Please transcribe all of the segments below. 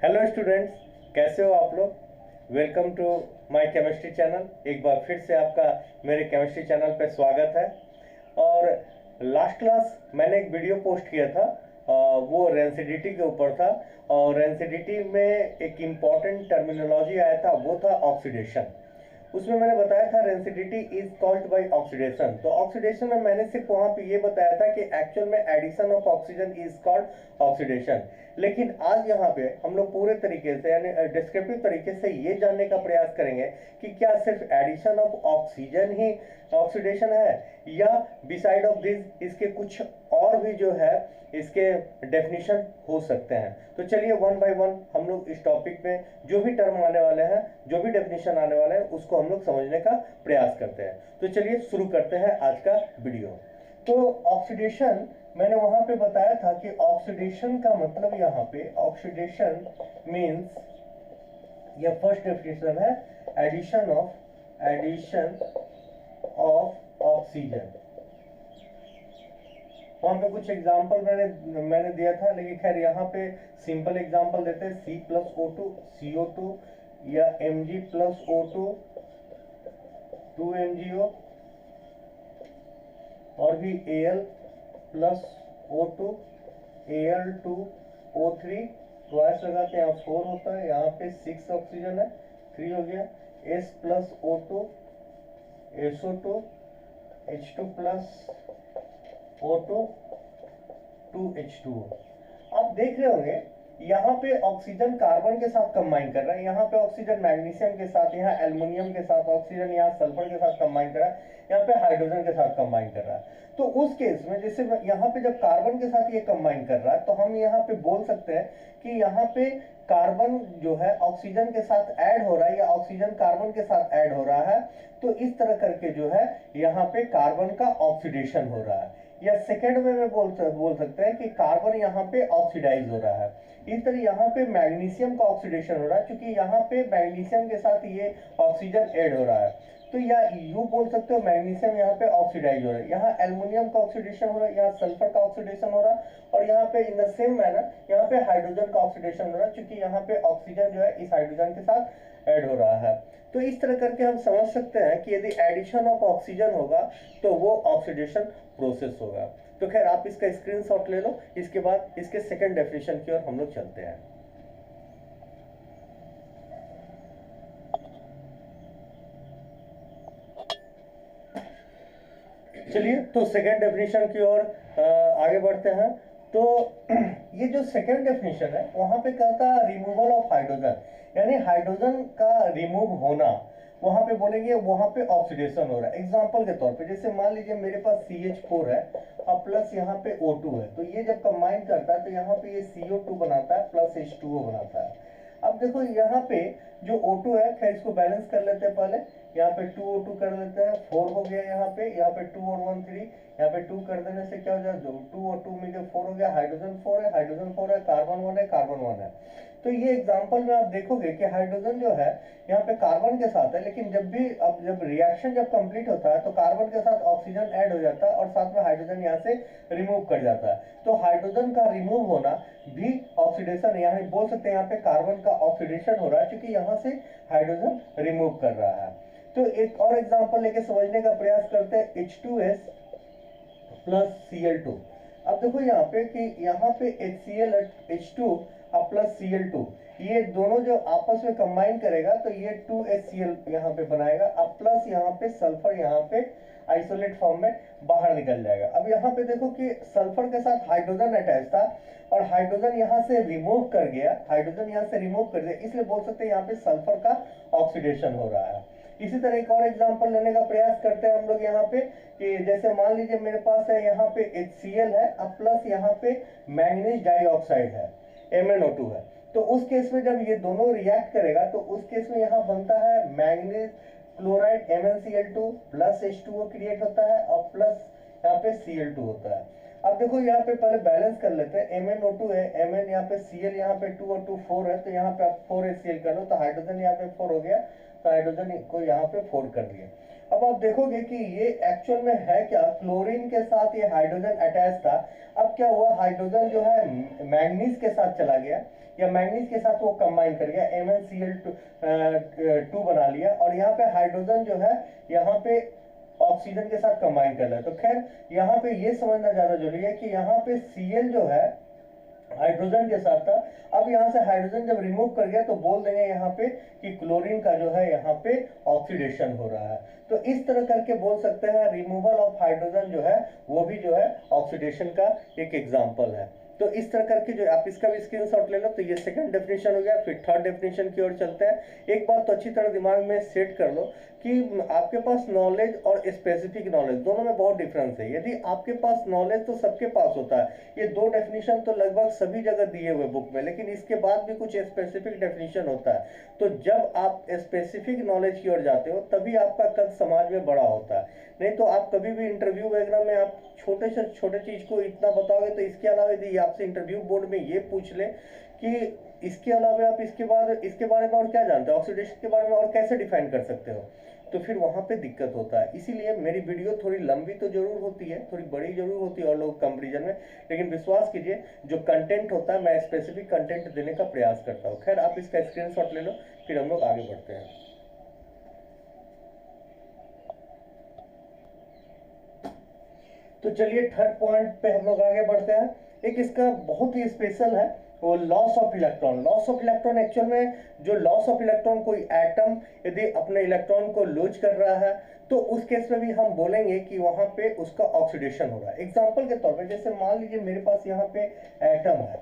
Hello students, कैसे हो आप लोग। Welcome to my chemistry channel. एक बार फिर से आपका मेरे केमिस्ट्री चैनल पे स्वागत है। और लास्ट क्लास मैंने एक वीडियो पोस्ट किया था, वो रेंसिडिटी के ऊपर था। और रेंसिडिटी में एक इम्पॉर्टेंट टर्मिनोलॉजी आया था, वो था ऑक्सीडेशन। उसमें मैंने बताया था rancidity is called by oxidation. तो ऑक्सीडेशन में मैंने सिर्फ वहां पे ये बताया था कि एक्चुअल में addition of oxygen is called oxidation. लेकिन आज यहाँ पे हम लोग पूरे तरीके से यानी डिस्क्रिप्टिव तरीके से ये जानने का प्रयास करेंगे कि क्या सिर्फ एडिशन ऑफ ऑक्सीजन ही ऑक्सीडेशन है, या बिसाइड ऑफ दिस इसके कुछ और भी जो है इसके डेफिनेशन हो सकते हैं। तो चलिए वन बाय वन हम लोग इस टॉपिक में जो भी टर्म आने वाले हैं, जो भी डेफिनेशन आने वाले हैं, उसको हम लोग समझने का प्रयास करते हैं। तो चलिए शुरू करते हैं आज का वीडियो। तो ऑक्सीडेशन मैंने वहां पे बताया था कि ऑक्सीडेशन का मतलब यहाँ पे ऑक्सीडेशन मीन्स, यह फर्स्ट डेफिनेशन है, एडिशन ऑफ ऑक्सीजन। वहां पे कुछ एग्जांपल मैंने दिया था, लेकिन खैर यहाँ पे सिंपल एग्जांपल देते हैं। C+O2 CO2 या Mg प्लस O2 2MgO, और भी Al plus O2 Al2O3 twice लगाते हैं, यहाँ 4 होता है, यहाँ पे 6 ऑक्सीजन है, 3 हो गया। S plus O2 SO2 H2 plus O2 2H2O। आप देख रहे होंगे यहाँ पे ऑक्सीजन कार्बन के साथ कंबाइन कर रहा है, यहाँ पे ऑक्सीजन मैग्नीशियम के साथ, यहाँ एल्युमिनियम के साथ ऑक्सीजन, यहाँ सल्फर के साथ कंबाइन कर रहा है, यहाँ पे हाइड्रोजन के साथ कंबाइन कर रहा है। तो उस केस में जैसे यहाँ पे जब कार्बन के साथ ये कंबाइन कर रहा है, तो हम यहाँ पे बोल सकते हैं कि यहाँ पे कार्बन जो है ऑक्सीजन के साथ ऐड हो रहा है, या ऑक्सीजन कार्बन के साथ ऐड हो रहा है। तो इस तरह करके जो है यहाँ पे कार्बन का ऑक्सीडेशन हो रहा है। या सेकेंड में बोल सकते हैं कि कार्बन यहाँ पे ऑक्सीडाइज हो रहा है। इस तरह यहाँ पे मैग्नीशियम का ऑक्सीडेशन हो रहा है, क्योंकि यहाँ पे मैग्नीशियम के साथ ये ऑक्सीजन ऐड हो रहा है। तो या यू बोल सकते हो मैग्नीशियम यहाँ पे ऑक्सीडाइज हो रहा है, यहाँ एल्युमिनियम का ऑक्सीडेशन हो रहा है, यहाँ सल्फर का ऑक्सीडेशन हो रहा है, और यहाँ पे इन द सेम मैनर यहाँ पे हाइड्रोजन का ऑक्सीडेशन हो रहा है, क्योंकि यहाँ पे ऑक्सीजन जो है इस हाइड्रोजन के साथ ऐड हो रहा है। तो इस तरह करके हम समझ सकते हैं कि यदि एडिशन ऑफ ऑक्सीजन होगा तो वो ऑक्सीडेशन प्रोसेस होगा। तो खैर आप इसका स्क्रीनशॉट ले लो, इसके बाद इसके सेकंड डेफिनेशन की ओर हम लोग चलते हैं। चलिए तो सेकंड डेफिनेशन की ओर आगे बढ़ते हैं। तो ये जो सेकंड डेफिनेशन है वहां पे कहता है रिमूवल ऑफ हाइड्रोजन, यानी हाइड्रोजन का रिमूव होना। वहां पे बोलेंगे वहां पे ऑक्सीडेशन हो रहा है। एग्जांपल के तौर पे जैसे मान लीजिए मेरे पास CH4 है और प्लस यहाँ पे O2 है, तो ये जब कंबाइन करता है तो यहाँ पे ये CO2 बनाता है प्लस H2O बनाता है। अब देखो यहाँ पे जो O2 है, खैर इसको बैलेंस कर लेते हैं पहले। यहाँ पे 2O2 कर लेते हैं, 4 हो गया यहाँ पे 2 और 1 3, यहाँ पे 2 कर देने से क्या हो जाए, 2 और 2 मिलकर 4 हो गया। हाइड्रोजन 4 है, कार्बन 1 है, कार्बन 1 है। तो ये एग्जांपल में आप देखोगे कि हाइड्रोजन जो है यहाँ पे कार्बन के साथ है, लेकिन जब रिएक्शन कंप्लीट होता है तो कार्बन के साथ ऑक्सीजन ऐड हो जाता है और साथ में हाइड्रोजन यहाँ से रिमूव कर जाता है। तो हाइड्रोजन का रिमूव होना भी ऑक्सीडेशन है, यहाँ बोल सकते हैं यहाँ पे कार्बन का ऑक्सीडेशन हो रहा है, क्योंकि यहाँ से हाइड्रोजन रिमूव कर रहा है। तो एक और एग्जांपल लेके समझने का प्रयास करते हैं, H2S प्लस Cl2। अब देखो यहाँ पे कि यहाँ पे HCl H2 प्लस Cl2, ये दोनों जो आपस में कंबाइन करेगा तो ये 2HCl यहाँ पे बनाएगा। अब प्लस यहाँ पे सल्फर यहाँ पे आइसोलेट फॉर्म में बाहर निकल जाएगा। अब यहाँ पे देखो कि सल्फर के साथ हाइड्रोजन अटैच था और हाइड्रोजन यहाँ से रिमूव कर गया, इसलिए बोल सकते हैं यहाँ पे सल्फर का ऑक्सीडेशन हो रहा है। इसी तरह एक और एग्जांपल लेने का प्रयास करते हैं हम लोग यहाँ पे कि जैसे मान लीजिए मेरे पास है यहाँ पे HCl है, अब प्लस यहाँ पे मैंगनीज डाइऑक्साइड है, MnO2 है। तो उस केस में जब ये दोनों रिएक्ट करेगा तो उस केस में यहाँ बनता है manganese chloride MnCl2 plus H2O create होता है और प्लस यहाँ पे Cl2 होता है। अब देखो यहाँ पे पहले बैलेंस कर लेते हैं, MnO2 है, Mn यहाँ पे Cl यहाँ पे 2 और 2 4 है, तो यहाँ पे आप 4HCl कर लो तो हाइड्रोजन यहाँ पे 4 हो गया, तो हाइड्रोजन को यहाँ पे 4 कर दिया। अब आप देखोगे कि ये एक्चुअल में है क्या, क्लोरीन के साथ ये हाइड्रोजन अटैच था। अब क्या हुआ, हाइड्रोजन जो है मैंगनीज के साथ चला गया, या मैंगनीज के साथ वो कंबाइन कर गया, MnCl2 बना लिया, और यहाँ पे हाइड्रोजन जो है यहाँ पे ऑक्सीजन के साथ कंबाइन कर रहा है। तो खैर यहाँ पे ये समझना ज्यादा जरूरी है कि यहाँ पे Cl जो है हाइड्रोजन के साथ था, अब यहाँ से हाइड्रोजन जब रिमूव कर गया तो बोल देंगे यहाँ पे कि क्लोरीन का जो है यहाँ पे ऑक्सीडेशन हो रहा है। तो इस तरह करके बोल सकते हैं रिमूवल ऑफ हाइड्रोजन जो है वो भी जो है ऑक्सीडेशन का एक एग्जांपल है। तो इस तरह करके जो आप इसका भी स्क्रीनशॉट ले लो। तो ये सेकंड डेफिनेशन हो गया। फिर थर्ड डेफिनेशन की ओर चलते हैं। एक बात तो अच्छी तरह दिमाग में सेट कर लो कि आपके पास नॉलेज और स्पेसिफिक नॉलेज दोनों में बहुत डिफरेंस है। यदि आपके पास नॉलेज तो सबके पास होता है, ये दो डेफिनेशन तो लगभग सभी जगह दिए हुए बुक में, लेकिन इसके बाद भी कुछ स्पेसिफिक डेफिनेशन होता है। तो जब आप स्पेसिफिक नॉलेज की ओर जाते हो तभी आपका कद समाज में बड़ा होता है। नहीं तो आप कभी भी इंटरव्यू वगैरह में आप छोटे से छोटे चीज को इतना बताओगे, तो इसके अलावा यदि आपसे इंटरव्यू बोर्ड में ये पूछ ले कि इसके अलावा आप इसके बारे में और क्या जानते हो, ऑक्सीडेशन के बारे में और कैसे डिफाइन कर सकते हो, तो फिर वहां पे दिक्कत होता है। इसीलिए मेरी वीडियो थोड़ी लंबी तो जरूर होती है, थोड़ी बड़ी जरूर होती है और लोग कंपैरिजन में, लेकिन विश्वास कीजिए जो कंटेंट होता है मैं स्पेसिफिक कंटेंट देने का प्रयास करता हूँ। खैर आप इसका स्क्रीनशॉट ले लो, फिर हम लोग आगे बढ़ते हैं। तो चलिए थर्ड पॉइंट पे हम लोग आगे बढ़ते हैं। एक इसका बहुत ही स्पेशल है वो loss of electron. Loss of electron actual में जो लॉस ऑफ इलेक्ट्रॉन, कोई एटम यदि अपने इलेक्ट्रॉन को लूज कर रहा है तो उस केस में भी हम बोलेंगे कि वहां पे उसका ऑक्सीडेशन हो रहा है। एग्जांपल के तौर पे जैसे मान लीजिए मेरे पास यहाँ पे एटम है,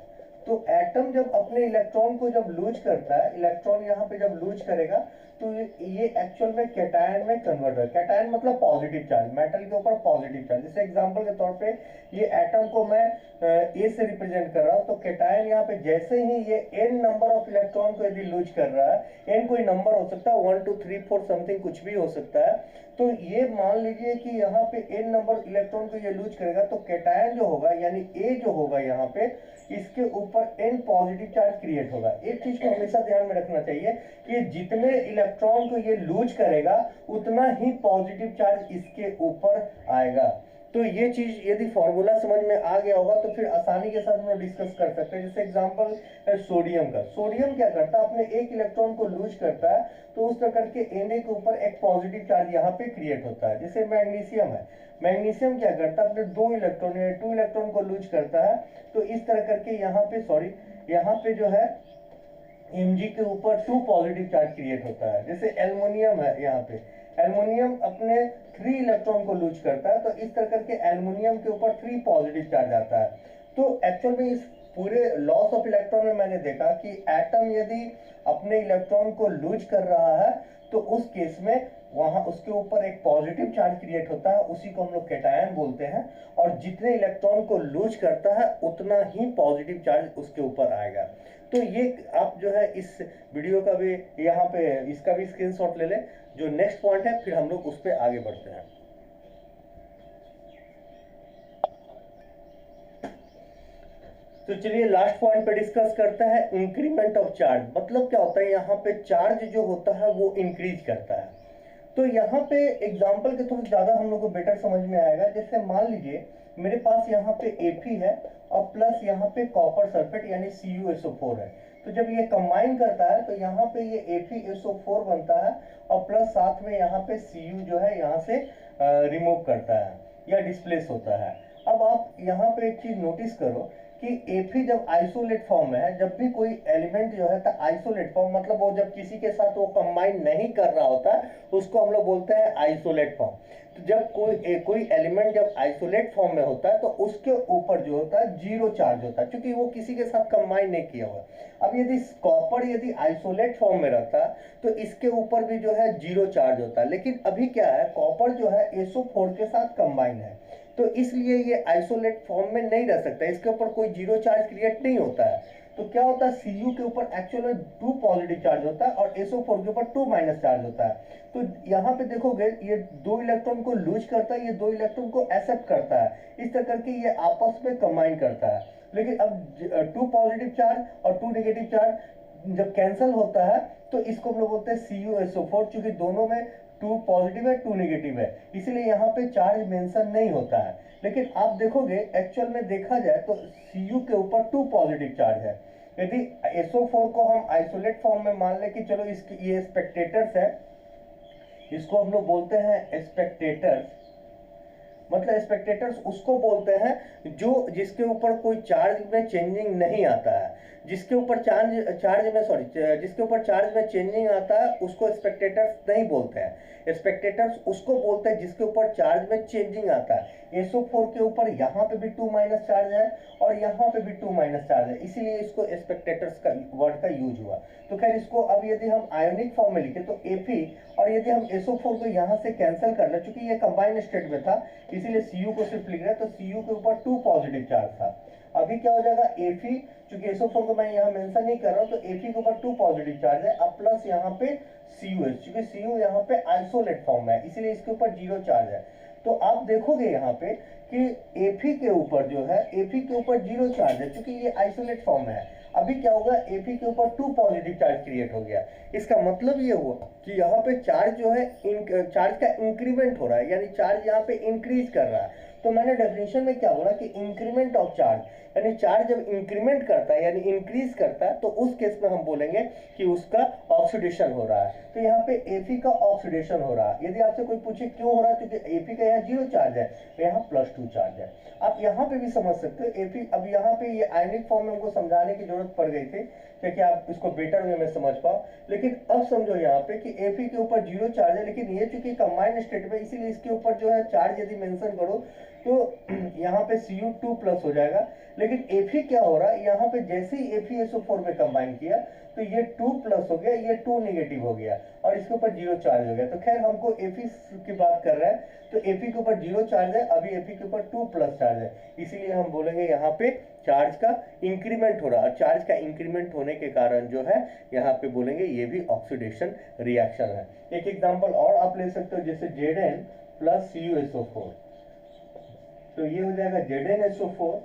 तो एटम जब अपने इलेक्ट्रॉन को जब लूज करता है, इलेक्ट्रॉन यहाँ पे जब लूज करेगा तो ये एक्चुअल में कैटायन में कन्वर्ट हो। कैटायन मतलब पॉजिटिव चार्ज, मेटल के ऊपर पॉजिटिव चार्ज। जैसे एग्जांपल के तौर पे ये एटम को मैं ए से रिप्रेजेंट कर रहा हूँ, तो कैटायन यहाँ पे जैसे ही ये n नंबर ऑफ इलेक्ट्रॉन को यदि लूज कर रहा है, n कोई नंबर हो सकता है, 1 2 3 4 समथिंग कुछ भी हो सकता है, तो ये मान लीजिए कि यहाँ पे n नंबर इलेक्ट्रॉन को ये लूज करेगा तो कैटायन जो होगा यानी A जो होगा यहाँ पे, इसके ऊपर n पॉजिटिव चार्ज क्रिएट होगा। एक चीज को हमेशा ध्यान में रखना चाहिए कि जितने इलेक्ट्रॉन को ये लूज करेगा उतना ही पॉजिटिव चार्ज इसके ऊपर आएगा। तो ये चीज यदि फॉर्मूला समझ में आ गया होगा तो फिर आसानी के साथ हम लोग डिस्कस कर सकते हैं। जैसे एग्जांपल है सोडियम का। सोडियम क्या करता है, अपने एक इलेक्ट्रॉन को लूज करता है तो उस तरह करके Na के ऊपर एक पॉजिटिव चार्ज यहाँ पे क्रिएट होता है। जैसे मैग्नीशियम है, मैग्नीशियम क्या करता है, अपने टू इलेक्ट्रॉन को लूज करता है, तो इस तरह करके यहाँ पे जो है Mg के ऊपर 2 पॉजिटिव चार्ज क्रिएट होता है। जैसे एल्युमिनियम है, यहाँ पे एल्युमिनियम अपने 3 इलेक्ट्रॉन को लूज करता है, तो इस तरह करके एल्युमिनियम के ऊपर 3 पॉजिटिव चार्ज आता है। तो एक्चुअल में इस पूरे लॉस ऑफ इलेक्ट्रॉन में मैंने देखा कि एटम यदि अपने इलेक्ट्रॉन को लूज कर रहा है तो उस केस में वहां उसके ऊपर एक पॉजिटिव चार्ज क्रिएट होता है, उसी को हम लोग कैटायन बोलते हैं, और जितने इलेक्ट्रॉन को लूज करता है उतना ही पॉजिटिव चार्ज उसके ऊपर आएगा। तो ये आप जो है इस वीडियो का भी यहाँ पे इसका भी स्क्रीनशॉट ले लें। जो नेक्स्ट पॉइंट है फिर हम लोग उस पर आगे बढ़ते हैं। तो चलिए लास्ट पॉइंट पे डिस्कस करते हैं इंक्रीमेंट ऑफ चार्ज। मतलब क्या होता है, यहाँ पे चार्ज जो होता है वो इंक्रीज करता है। तो यहाँ पे एग्जांपल के थोड़ा ज्यादा हम लोग को बेटर समझ में आएगा। जैसे मान लीजिए मेरे पास यहाँ पे Fe है और प्लस यहाँ पे कॉपर सल्फेट यानी CuSO4 है। तो जब ये कंबाइन करता है तो यहाँ पे ये FeSO4 बनता है और प्लस साथ में यहाँ पे Cu जो है यहाँ से रिमूव करता है या डिस्प्लेस होता है। अब आप यहाँ पे एक चीज नोटिस करो कि Fe जब आइसोलेट फॉर्म में है, जब भी कोई एलिमेंट जो है तो आइसोलेट फॉर्म मतलब वो जब किसी के साथ वो कंबाइन नहीं कर रहा होता है उसको हम लोग बोलते हैं आइसोलेट फॉर्म। तो जब कोई एलिमेंट जब आइसोलेट फॉर्म में होता है तो उसके ऊपर जो होता है 0 चार्ज होता है, क्योंकि वो किसी के साथ कंबाइन नहीं किया हुआ। अब यदि कॉपर यदि आइसोलेट फॉर्म में रहता तो इसके ऊपर भी जो है 0 चार्ज होता है, लेकिन अभी क्या है, कॉपर जो है SO4 के साथ कंबाइन है, तो इसलिए ये आइसोलेट फॉर्म में नहीं रह सकता, इसके ऊपर कोई 0 चार्ज क्रिएट नहीं होता है। तो क्या होता है, Cu के ऊपर एक्चुअल में 2 पॉजिटिव चार्ज होता है और SO4 के ऊपर 2 माइनस चार्ज होता है। तो यहाँ पे देखोगे ये 2 इलेक्ट्रॉन को लूज करता है, ये 2 इलेक्ट्रॉन को एक्सेप्ट करता है, इस तरह करके ये आपस में कंबाइन करता है। लेकिन अब 2 पॉजिटिव चार्ज और 2 नेगेटिव चार्ज जब कैंसिल होता है तो इसको हम लोग बोलते हैं CuSO4, क्योंकि दोनों में 2 पॉजिटिव है 2 नेगेटिव है, इसलिए यहाँ पे चार्ज मेंशन नहीं होता है। लेकिन आप देखोगे एक्चुअल में देखा जाए तो Cu के ऊपर 2 पॉजिटिव चार्ज है, यदि SO4 को हम आइसोलेट फॉर्म में मान ले कि चलो इसकी ये स्पेक्टेटर्स है, इसको हम लोग बोलते हैं स्पेक्टेटर्स। मतलब स्पेक्टेटर्स उसको बोलते हैं जो जिसके ऊपर कोई चार्ज में चेंजिंग नहीं आता है, जिसके ऊपर जिसके ऊपर चार्ज में चेंजिंग आता है उसको स्पेक्टेटर्स नहीं बोलते हैं। स्पेक्टेटर्स उसको बोलते हैं जिसके ऊपर चार्ज में चेंजिंग आता है। SO4 के ऊपर यहाँ पे भी 2- चार्ज है और यहाँ पे भी 2- चार्ज है, इसीलिए इसको स्पेक्टेटर्स का वर्ड का यूज हुआ। तो खैर इसको अब यदि हम आयोनिक फॉर्म में लिखे तो Fe, और यदि हम SO4 को यहाँ से कैंसिल कर ले, चूंकि ये कंबाइंड स्टेट में था इसीलिए Cu को सिर्फ लिख रहे हैं, तो Cu के ऊपर 2 पॉजिटिव चार्ज था। अभी क्या हो जाएगा, Fe, चूंकि SO4 को मैं यहाँ मेंशन नहीं कर रहा हूँ तो Fe के ऊपर 2 पॉजिटिव चार्ज है, अब प्लस यहाँ पे CuH, चूंकि Cu यहाँ पे आइसोलेट फॉर्म है इसीलिए इसके ऊपर 0 चार्ज है। तो आप देखोगे यहाँ पे कि Fe के ऊपर जो है, Fe के ऊपर 0 चार्ज है क्योंकि ये आइसोलेट फॉर्म है। अभी क्या होगा, Fe के ऊपर 2 पॉजिटिव चार्ज क्रिएट हो गया। इसका मतलब ये हुआ कि यहाँ पे चार्ज जो है चार्ज का इंक्रीमेंट हो रहा है, यानी चार्ज यहाँ पे इंक्रीज कर रहा है। तो मैंने डेफिनेशन में क्या बोला कि इंक्रीमेंट ऑफ चार्ज, यानी चार्ज जब इंक्रीमेंट करता है यानी इंक्रीज करता है तो उस केस में हम बोलेंगे कि उसका ऑक्सीडेशन हो रहा है। तो यहाँ पे Fe का ऑक्सीडेशन हो रहा है। यदि आपसे कोई पूछे क्यों हो रहा है, क्योंकि Fe का यहाँ 0 चार्ज है तो यहाँ +2 चार्ज है। आप यहाँ पे भी समझ सकते हो Fe, अब यहाँ पे ये आयनिक फॉर्म में हमको समझाने की जरूरत पड़ गई थी क्योंकि आप इसको बेटर वे में समझ पाओ, लेकिन अब समझो यहाँ पे कि Fe के ऊपर 0 चार्ज है, लेकिन ये चूंकि कंबाइंड स्टेट में इसीलिए इसके ऊपर जो है चार्ज यदि मेंशन करो तो यहाँ पे Cu2+ हो जाएगा। लेकिन Fe क्या हो रहा है, यहाँ पे जैसे ही FeSO4 में कंबाइन किया तो ये 2+ हो गया, ये 2 नेगेटिव हो गया और इसके ऊपर 0 चार्ज हो गया। तो खैर हमको Fe की बात कर रहे हैं तो Fe के ऊपर 0 चार्ज है, अभी Fe के ऊपर 2+ चार्ज है, इसीलिए हम बोलेंगे यहाँ पे चार्ज का इंक्रीमेंट हो रहा है। चार्ज का इंक्रीमेंट होने के कारण जो है यहाँ पे बोलेंगे ये भी ऑक्सीडेशन रिएक्शन है। एक एग्जांपल और आप ले सकते हो, जैसे Zn + CuSO4, तो ये हो जाएगा ZnSO4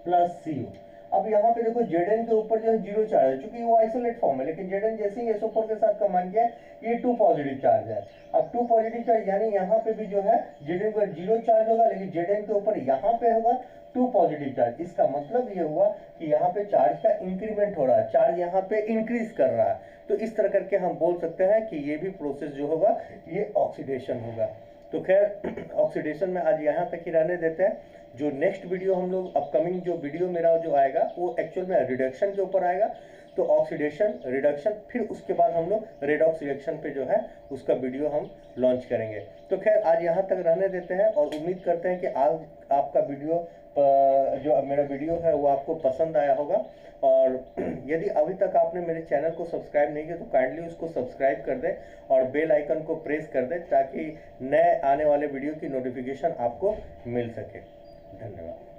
+ Cu। अब यहाँ पे देखो Zn के ऊपर जो है 0 चार्ज है क्योंकि वो आइसोलेट फॉर्म है, लेकिन Zn जैसे ही SO4 के साथ कंबाइन किया ये 2 पॉजिटिव चार्ज है। अब 2 पॉजिटिव चार्ज यानी यहाँ पे भी जो है Zn पर 0 चार्ज होगा, लेकिन Zn के ऊपर यहाँ पे होगा 2 पॉजिटिव चार्ज। इसका मतलब ये हुआ कि यहाँ पे चार्ज का इंक्रीमेंट हो रहा है, चार्ज यहाँ पे इंक्रीज कर रहा है। तो इस तरह करके हम बोल सकते हैं कि ये भी प्रोसेस जो होगा ये ऑक्सीडेशन होगा। तो खैर ऑक्सीडेशन में आज यहाँ तक ही रहने देते हैं। जो नेक्स्ट वीडियो हम लोग अपकमिंग जो वीडियो मेरा जो आएगा वो एक्चुअल में रिडक्शन के ऊपर आएगा। तो ऑक्सीडेशन, रिडक्शन, फिर उसके बाद हम लोग रेडॉक्स रिएक्शन पे जो है उसका वीडियो हम लॉन्च करेंगे। तो खैर आज यहाँ तक रहने देते हैं और उम्मीद करते हैं कि आज आपका वीडियो जो मेरा वीडियो है वो आपको पसंद आया होगा। और यदि अभी तक आपने मेरे चैनल को सब्सक्राइब नहीं किया तो काइंडली उसको सब्सक्राइब कर दें और बेल आइकन को प्रेस कर दें ताकि नए आने वाले वीडियो की नोटिफिकेशन आपको मिल सके। धन्यवाद।